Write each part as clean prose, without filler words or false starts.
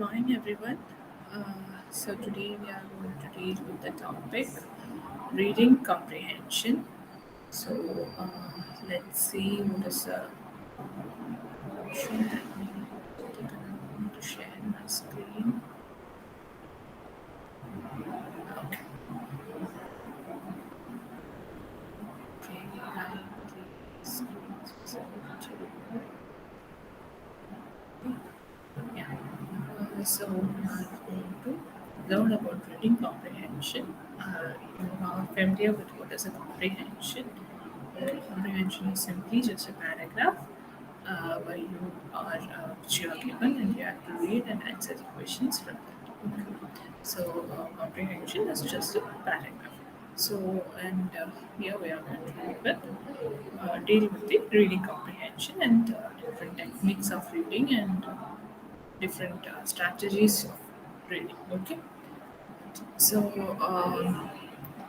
Morning, everyone. Today we are going to deal with the topic reading comprehension. So, let's see what is the question that we need to take. I'm going to share my screen. Okay, I the screen is set to yeah. So we are going to learn about reading comprehension. You are familiar with what is a comprehension. Comprehension is simply just a paragraph where which you are given and you have to read and answer the questions from that. Okay. So comprehension is just a paragraph. So and here we are going to deal with the reading comprehension and different techniques of reading and different strategies of reading. Okay. So,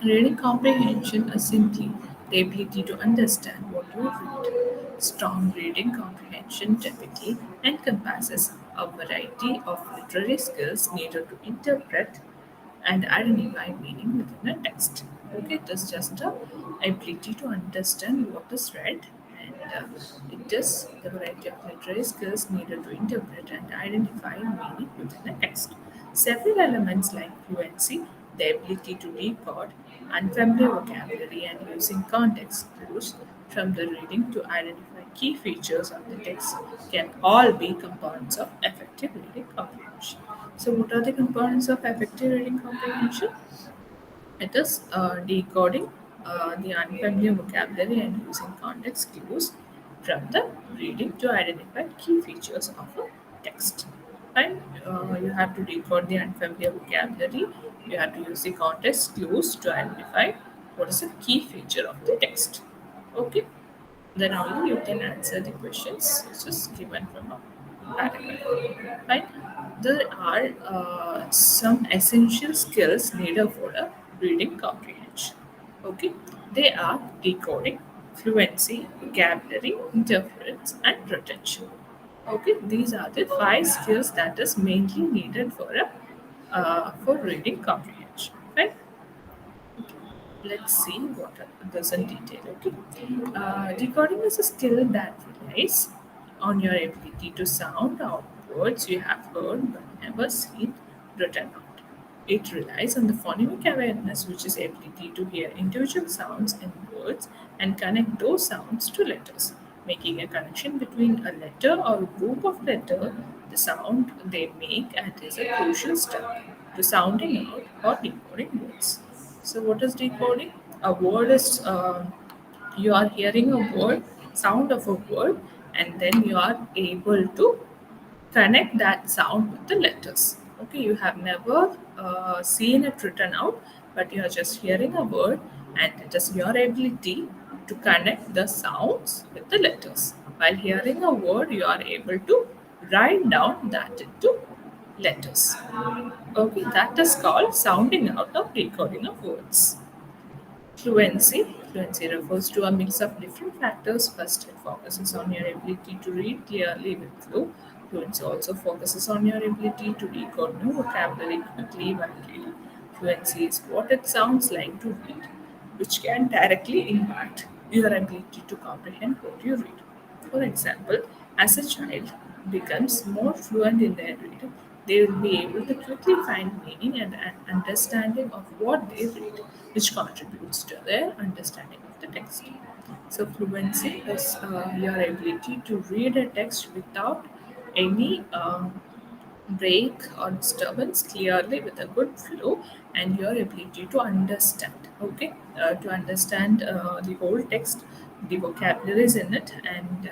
reading comprehension is simply the ability to understand what you read. Strong reading comprehension typically encompasses a variety of literary skills needed to interpret and identify meaning within a text. Okay, it is just a ability to understand what is read, and it is the variety of literary skills needed to interpret and identify meaning within a text. Several elements like fluency, the ability to decode unfamiliar vocabulary, and using context clues from the reading to identify key features of the text can all be components of effective reading comprehension. So, what are the components of effective reading comprehension? It is decoding the unfamiliar vocabulary and using context clues from the reading to identify key features of a text. And you have to decode the unfamiliar vocabulary. You have to use the context clues to identify what is a key feature of the text. Okay, then only you can answer the questions which is given from a paragraph. Right? There are some essential skills needed for a reading comprehension. Okay, they are decoding, fluency, vocabulary, interference, and retention. Okay, these are the five skills that is mainly needed for reading comprehension. Right? Let's see what does in detail. Okay, decoding is a skill that relies on your ability to sound out words you have heard but never seen written out. It relies on the phonemic awareness, which is ability to hear individual sounds in words and connect those sounds to letters. Making a connection between a letter or a group of letters, the sound they make, and is a crucial step to sounding out or decoding words. So, what is decoding? A word is you are hearing a word, sound of a word, and then you are able to connect that sound with the letters. Okay, you have never seen it written out, but you are just hearing a word, and it is your ability to connect the sounds with the letters. While hearing a word, you are able to write down that into letters. Okay, that is called sounding out or decoding of words. Fluency. Fluency refers to a mix of different factors. First, it focuses on your ability to read clearly with flow. Fluency also focuses on your ability to decode new vocabulary quickly while reading. Fluency is what it sounds like to read, which can directly impact your ability to comprehend what you read. For example, as a child becomes more fluent in their reading, they will be able to quickly find meaning and an understanding of what they read, which contributes to their understanding of the text. So, fluency is your ability to read a text without any break or disturbance clearly with a good flow and your ability to understand. Okay, to understand the whole text, the vocabularies in it, and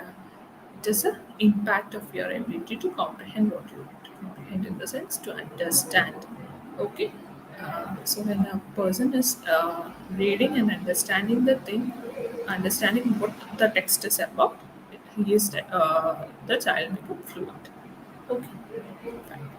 it is an impact of your ability to comprehend what you want to comprehend, in the sense to understand. Okay, so when a person is reading and understanding the thing, understanding what the text is about, he is the child become fluent. Okay, fine.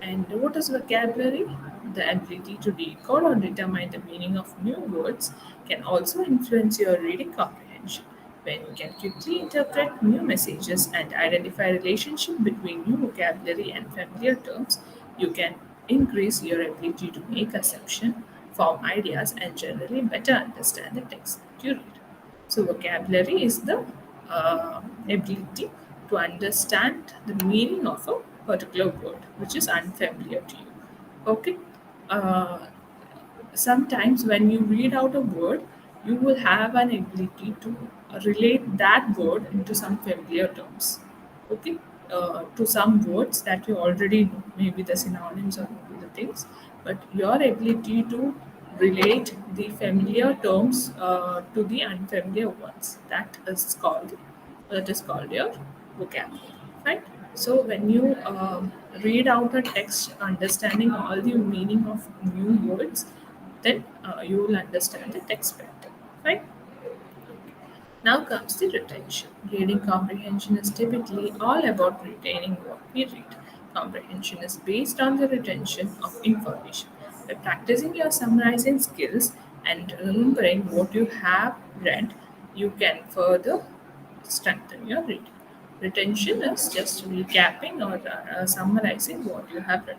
And what is vocabulary? The ability to decode or determine the meaning of new words can also influence your reading comprehension. When you can quickly interpret new messages and identify relationship between new vocabulary and familiar terms, you can increase your ability to make assumptions, form ideas, and generally better understand the text that you read. So, vocabulary is the ability to understand the meaning of a particular word which is unfamiliar to you. Okay. Uh, Sometimes when you read out a word, you will have an ability to relate that word into some familiar terms. Okay. To some words that you already know, maybe the synonyms or maybe the things, but your ability to relate the familiar terms to the unfamiliar ones, that is called your vocabulary, right? So when you read out a text understanding all the meaning of new words, then you will understand the text better, right? Now comes the retention. Reading comprehension is typically all about retaining what we read. Comprehension is based on the retention of information. By practicing your summarizing skills and remembering what you have read, you can further strengthen your reading. Retention is just recapping or summarizing what you have read.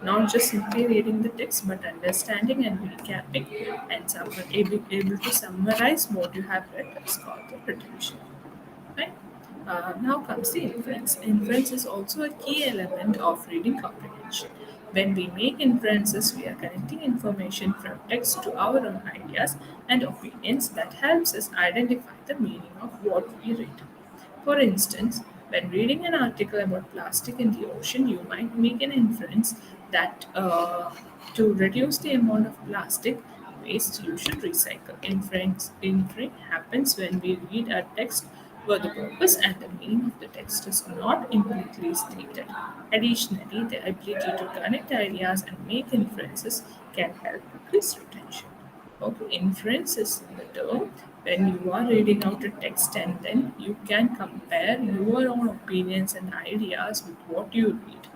Not just simply reading the text, but understanding and recapping and able to summarize what you have read is called the retention. Right? Now comes the inference. Inference is also a key element of reading comprehension. When we make inferences, we are connecting information from text to our own ideas and opinions that helps us identify the meaning of what we read. For instance, when reading an article about plastic in the ocean, you might make an inference that to reduce the amount of plastic waste, you should recycle. Inferring happens when we read a text where the purpose and the meaning of the text is not implicitly stated. Additionally, the ability to connect ideas and make inferences can help increase retention. Okay, inference is the term when you are reading out a text and then you can compare your own opinions and ideas with what you read.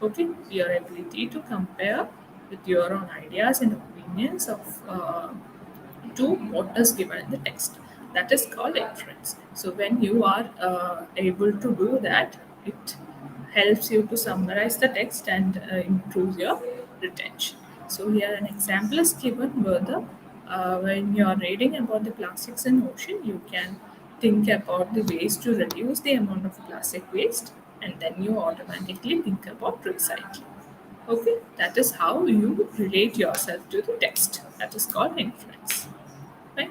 Okay, your ability to compare with your own ideas and opinions to what is given in the text. That is called inference. So when you are able to do that, it helps you to summarize the text and improve your retention. So here an example is given where when you are reading about the plastics in ocean, you can think about the ways to reduce the amount of plastic waste, and then you automatically think about recycling. Okay, that is how you relate yourself to the text. That is called inference. Right?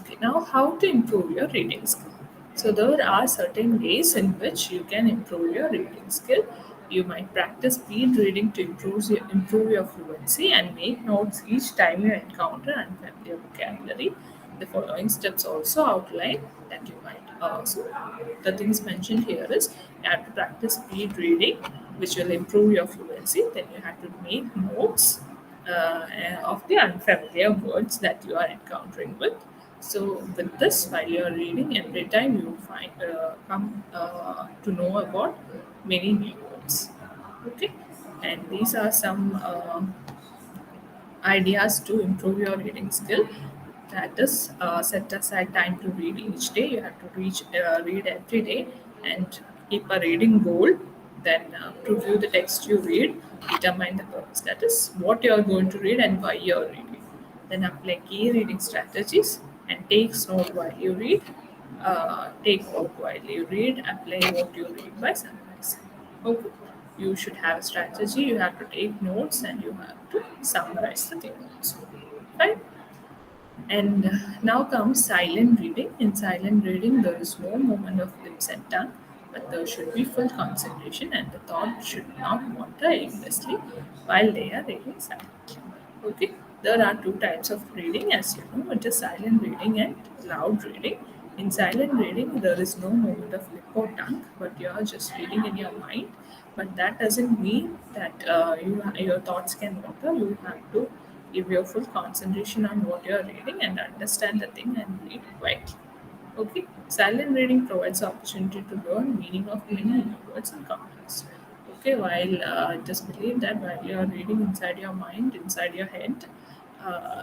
Okay, now how to improve your reading skill. So there are certain ways in which you can improve your reading skill. You might practice speed reading to improve your fluency and make notes each time you encounter unfamiliar vocabulary. The following steps also outline that you might. So the things mentioned here is you have to practice speed reading, which will improve your fluency. Then you have to make notes of the unfamiliar words that you are encountering with. So with this, while you are reading, every time you find come to know about many new words. Okay, and these are some ideas to improve your reading skill. That is, set aside time to read each day. You have to read every day and keep a reading goal. Then review the text you read, determine the purpose. That is what you are going to read and why you are reading. Then apply key reading strategies and takes note while you read. Take note while you read. Apply what you read by summarizing. Okay. You should have a strategy. You have to take notes and you have to summarize the thing also. Right? And now comes silent reading. In silent reading, there is no movement of lips and tongue, but there should be full concentration, and the thought should not wander aimlessly while they are reading silently. Okay, there are two types of reading, as you know, it is silent reading and loud reading. In silent reading, there is no movement of lip or tongue, but you are just reading in your mind. But that doesn't mean that your thoughts can wander. You have to give your full concentration on what you are reading and understand the thing and read quietly. Okay, silent reading provides opportunity to learn meaning of many new words and concepts. Okay, while it is believed that while you are reading inside your mind, inside your head,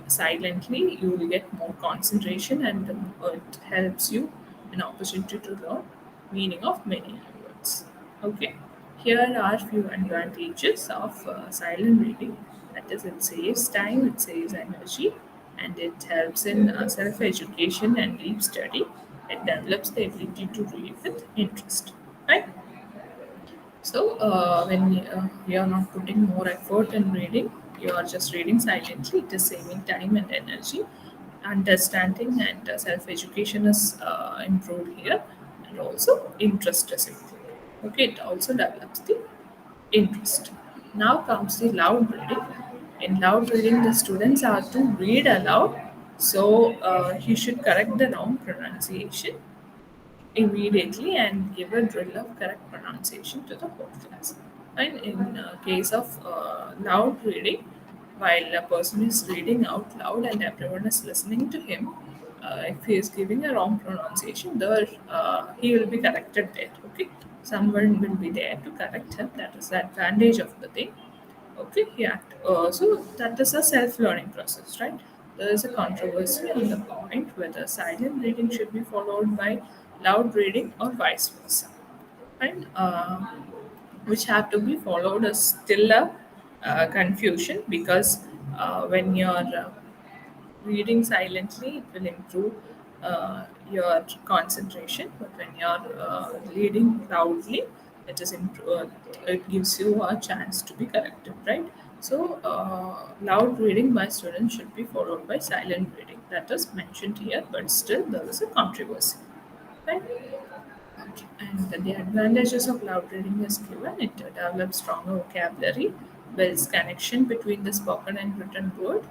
silently, you will get more concentration and it helps you an opportunity to learn meaning of many new words. Okay, here are few advantages of silent reading. That is, it saves time, it saves energy, and it helps in self-education and deep study. It develops the ability to read with interest. Right? So, when you are not putting more effort in reading, you are just reading silently, it is saving time and energy. Understanding and self education is improved here, and also interest is improved. Okay, it also develops the interest. Now comes the loud reading. In loud reading, the students are to read aloud, so he should correct the wrong pronunciation immediately and give a drill of correct pronunciation to the whole class. And in case of loud reading, while a person is reading out loud and everyone is listening to him, if he is giving a wrong pronunciation, he will be corrected there. Okay, someone will be there to correct him. That is the advantage of the thing. Okay, yeah. So that is a self-learning process, right? There is a controversy on the point whether silent reading should be followed by loud reading or vice versa, right? Which have to be followed is still a confusion because when you're reading silently, it will improve your concentration. But when you're reading loudly, it gives you a chance to be corrected, right? So, loud reading by students should be followed by silent reading. That is mentioned here, but still there is a controversy, right? Okay. And the advantages of loud reading is given. It develops stronger vocabulary, builds connection between the spoken and written word,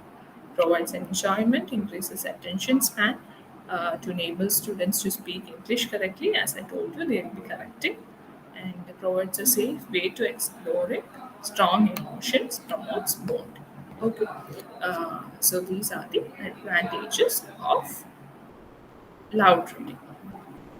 provides enjoyment, increases attention span to enable students to speak English correctly. As I told you, they will be correcting, and provides a safe way to explore it. Strong emotions promotes bond. Okay, so these are the advantages of loud reading.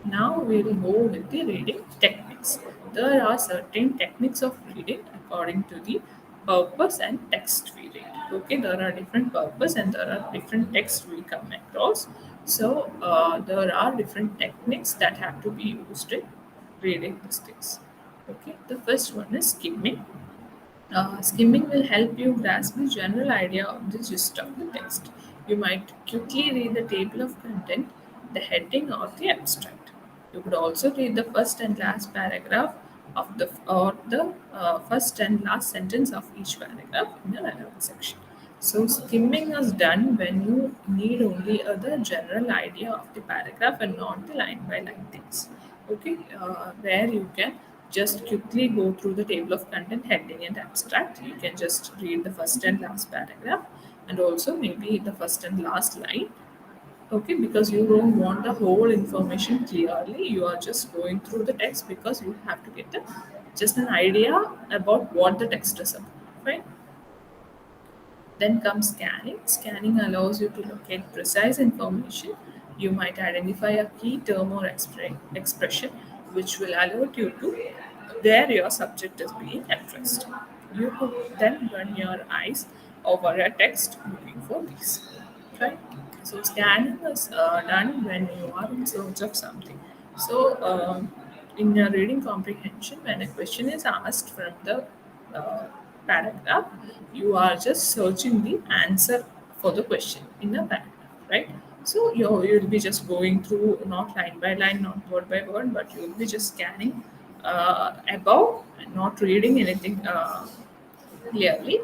Now we will go with the reading techniques. There are certain techniques of reading according to the purpose and text we read. Okay, there are different purpose and there are different text we come across. So there are different techniques that have to be used in reading these things. Okay, the first one is skimming. Skimming will help you grasp the general idea of the gist of the text. You might quickly read the table of content, the heading, or the abstract. You could also read the first and last paragraph of the first and last sentence of each paragraph in the relevant section. So skimming is done when you need only the general idea of the paragraph and not the line by line things. Okay, where you can just quickly go through the table of content, heading and abstract. You can just read the first and last paragraph and also maybe the first and last line. Okay, because you don't want the whole information clearly. You are just going through the text because you have to get just an idea about what the text is about. Right? Then comes scanning. Scanning allows you to locate precise information. You might identify a key term or expression which will alert you to where your subject is being addressed. You could then run your eyes over a text looking for these. Right? So scanning is done when you are in search of something. So in your reading comprehension, when a question is asked from the uh, paragraph, you are just searching the answer for the question in a paragraph, right? So you'll be just going through not line by line, not word by word, but you'll be just scanning above and not reading anything clearly,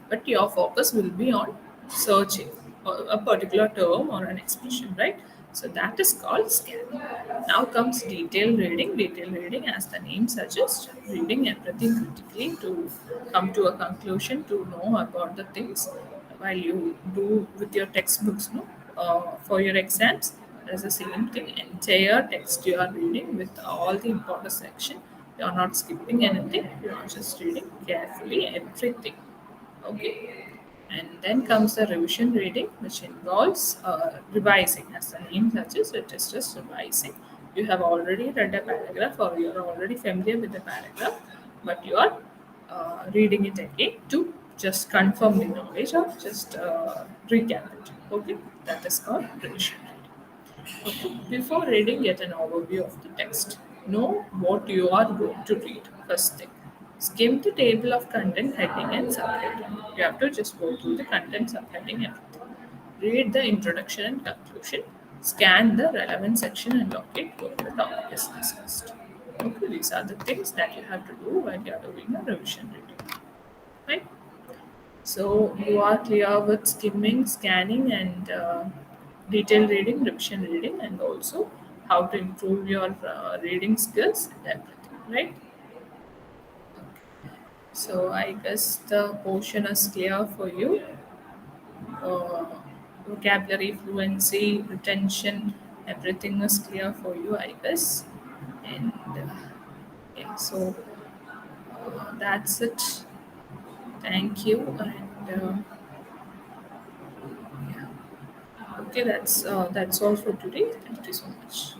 but your focus will be on searching a particular term or an expression, right? So that is called scanning. Now comes detailed reading. Detailed reading, as the name suggests, reading everything critically to come to a conclusion, to know about the things while you do with your textbooks, no? For your exams, there's the same thing. Entire text you are reading with all the important section. You are not skipping anything. You are just reading carefully everything. Okay. And then comes the revision reading, which involves revising. As the name suggests, it is just revising. You have already read a paragraph or you are already familiar with the paragraph, but you are reading it again to just confirm the knowledge or just recap it. Okay, that is called revision reading. Okay. Before reading, get an overview of the text. Know what you are going to read. First thing. Skim the table of content, heading, and subheading. You have to just go through the content, subheading, everything. Read the introduction and conclusion. Scan the relevant section and locate where the topic is discussed. Okay, these are the things that you have to do while you are doing a revision reading. Right? So you are clear with skimming, scanning, and detailed reading, revision reading, and also how to improve your reading skills and everything, right? So I guess the portion is clear for you. Uh, Vocabulary, fluency, retention, everything is clear for you, I guess. And yeah, so that's it. Thank you. And yeah. Okay, that's all for today. Thank you so much.